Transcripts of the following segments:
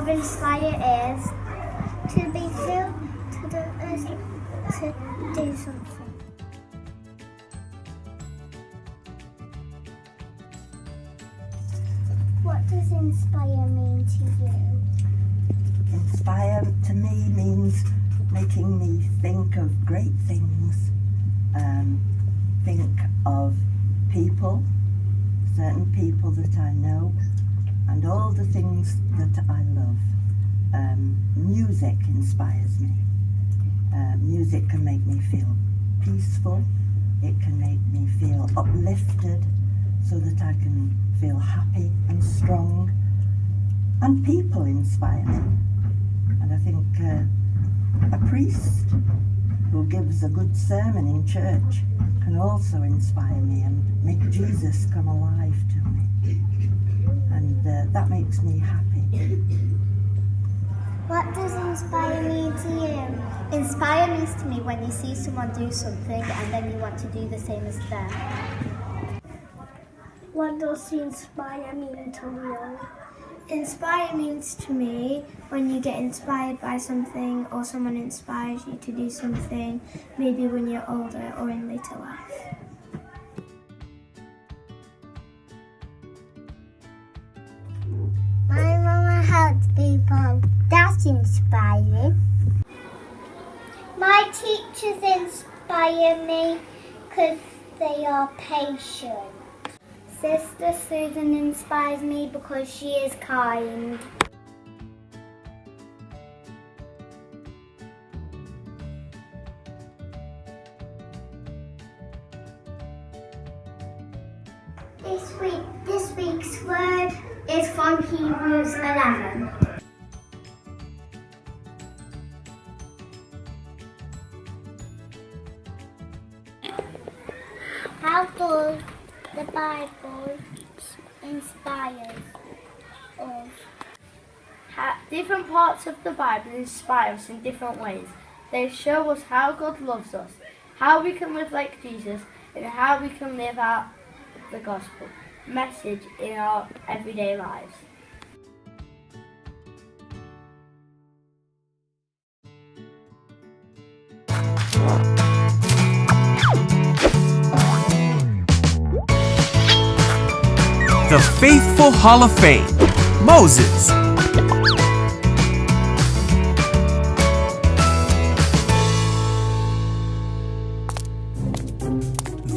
of inspire is to be filled to the to do something. What does inspire mean to you? Inspire to me means making me think of great things, think of people, certain people that I know, and all the things that I love. Music inspires me. Music can make me feel peaceful. It can make me feel uplifted so that I can feel happy and strong. And people inspire me. And I think a priest who gives a good sermon in church can also inspire me and make Jesus come alive to me. And that makes me happy. What does inspire mean to you? Inspire means to me when you see someone do something and then you want to do the same as them. What does inspire mean to you? Inspire means to me when you get inspired by something or someone inspires you to do something, maybe when you're older or in later life. My mama helps people. That's inspiring. My teachers inspire me because they are patient. Sister Susan inspires me because she is kind. This week's word is from Hebrews 11. How does the Bible inspire us? Different parts of the Bible inspire us in different ways. They show us how God loves us, how we can live like Jesus, and how we can live out the gospel message in our everyday lives. The Faithful Hall of Fame, Moses.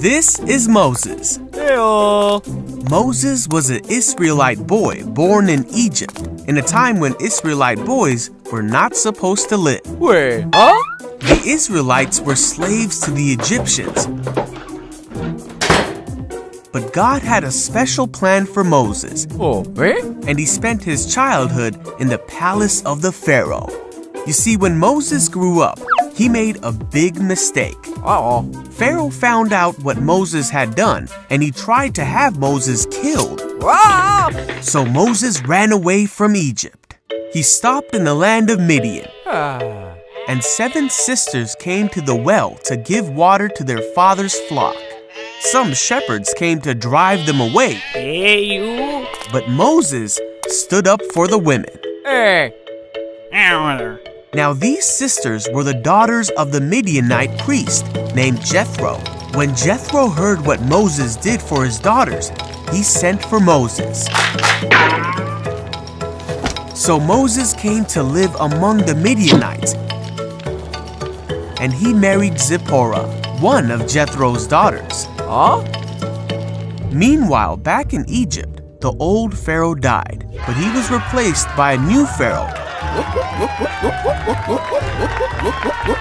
This is Moses. Heyo. Moses was an Israelite boy born in Egypt in a time when Israelite boys were not supposed to live. Wait, huh? The Israelites were slaves to the Egyptians. But God had a special plan for Moses, Oh, eh? and he spent his childhood in the palace of the Pharaoh. You see, when Moses grew up, he made a big mistake. Uh-oh. Pharaoh found out what Moses had done, and he tried to have Moses killed. Ah! So Moses ran away from Egypt. He stopped in the land of Midian, Ah. and 7 sisters came to the well to give water to their father's flock. Some shepherds came to drive them away, Hey, you. but Moses stood up for the women. Hey. Ow. Now these sisters were the daughters of the Midianite priest named Jethro. When Jethro heard what Moses did for his daughters, he sent for Moses. So Moses came to live among the Midianites, and he married Zipporah, one of Jethro's daughters. Huh? Meanwhile, back in Egypt, the old Pharaoh died, but he was replaced by a new Pharaoh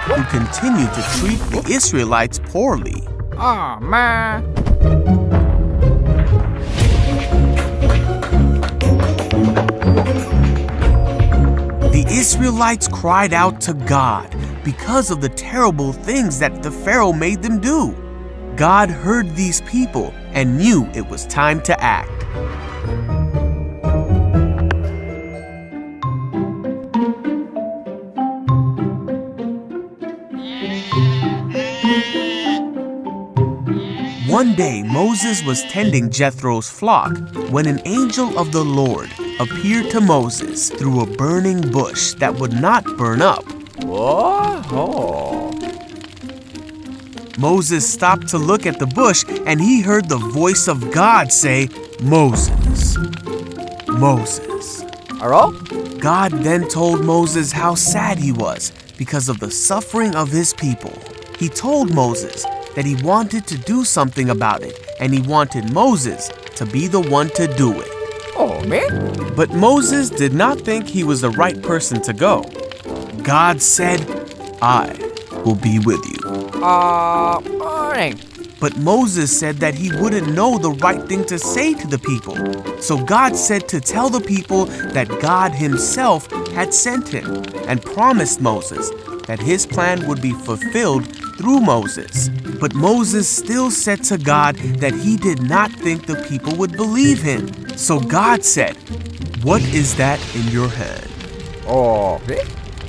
who continued to treat the Israelites poorly. Oh, man. The Israelites cried out to God because of the terrible things that the Pharaoh made them do. God heard these people and knew it was time to act. One day, Moses was tending Jethro's flock when an angel of the Lord appeared to Moses through a burning bush that would not burn up. Oh. Moses stopped to look at the bush, and he heard the voice of God say, "Moses, Moses." Hello? God then told Moses how sad he was because of the suffering of his people. He told Moses that he wanted to do something about it, and he wanted Moses to be the one to do it. Oh, me? But Moses did not think he was the right person to go. God said, "I will be with you." Morning. But Moses said that he wouldn't know the right thing to say to the people. So God said to tell the people that God himself had sent him and promised Moses that his plan would be fulfilled through Moses. But Moses still said to God that he did not think the people would believe him. So God said, "What is that in your hand?" Oh, me?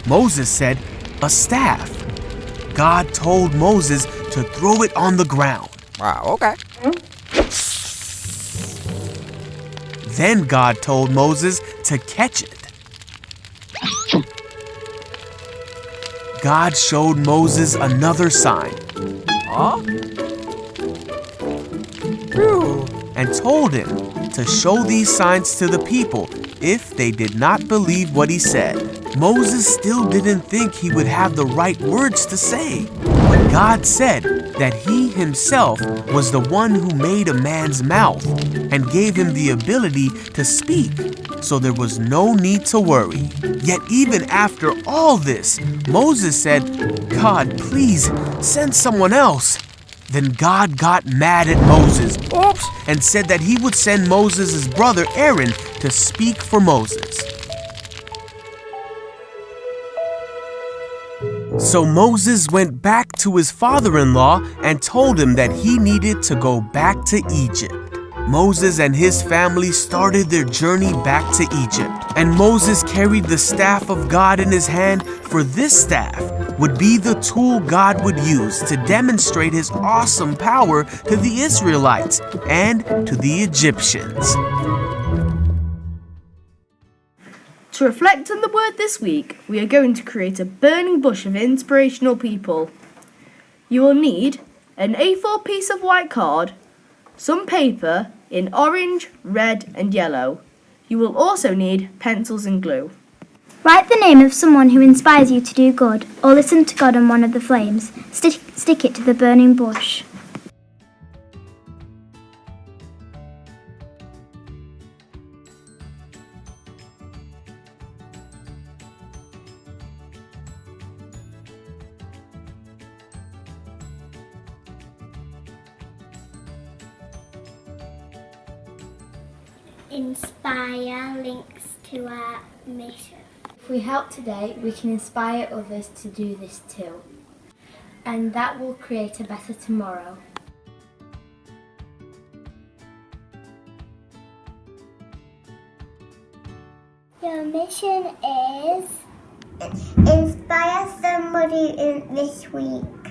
Moses said, "A staff." God told Moses to throw it on the ground. Wow, okay. Then God told Moses to catch it. God showed Moses another sign Huh? Phew. and told him to show these signs to the people if they did not believe what he said. Moses still didn't think he would have the right words to say. But God said that he himself was the one who made a man's mouth and gave him the ability to speak, so there was no need to worry. Yet even after all this, Moses said, "God, please send someone else." Then God got mad at Moses Oops. and said that he would send Moses' brother Aaron to speak for Moses. So Moses went back to his father-in-law and told him that he needed to go back to Egypt. Moses and his family started their journey back to Egypt, and Moses carried the staff of God in his hand, for this staff would be the tool God would use to demonstrate his awesome power to the Israelites and to the Egyptians. To reflect on the word this week, we are going to create a burning bush of inspirational people. You will need an A4 piece of white card, some paper in orange, red and yellow. You will also need pencils and glue. Write the name of someone who inspires you to do good, or listen to God on one of the flames. Stick it to the burning bush. Inspire links to our mission. If we help today, we can inspire others to do this too. And that will create a better tomorrow. Your mission is inspire somebody in this week.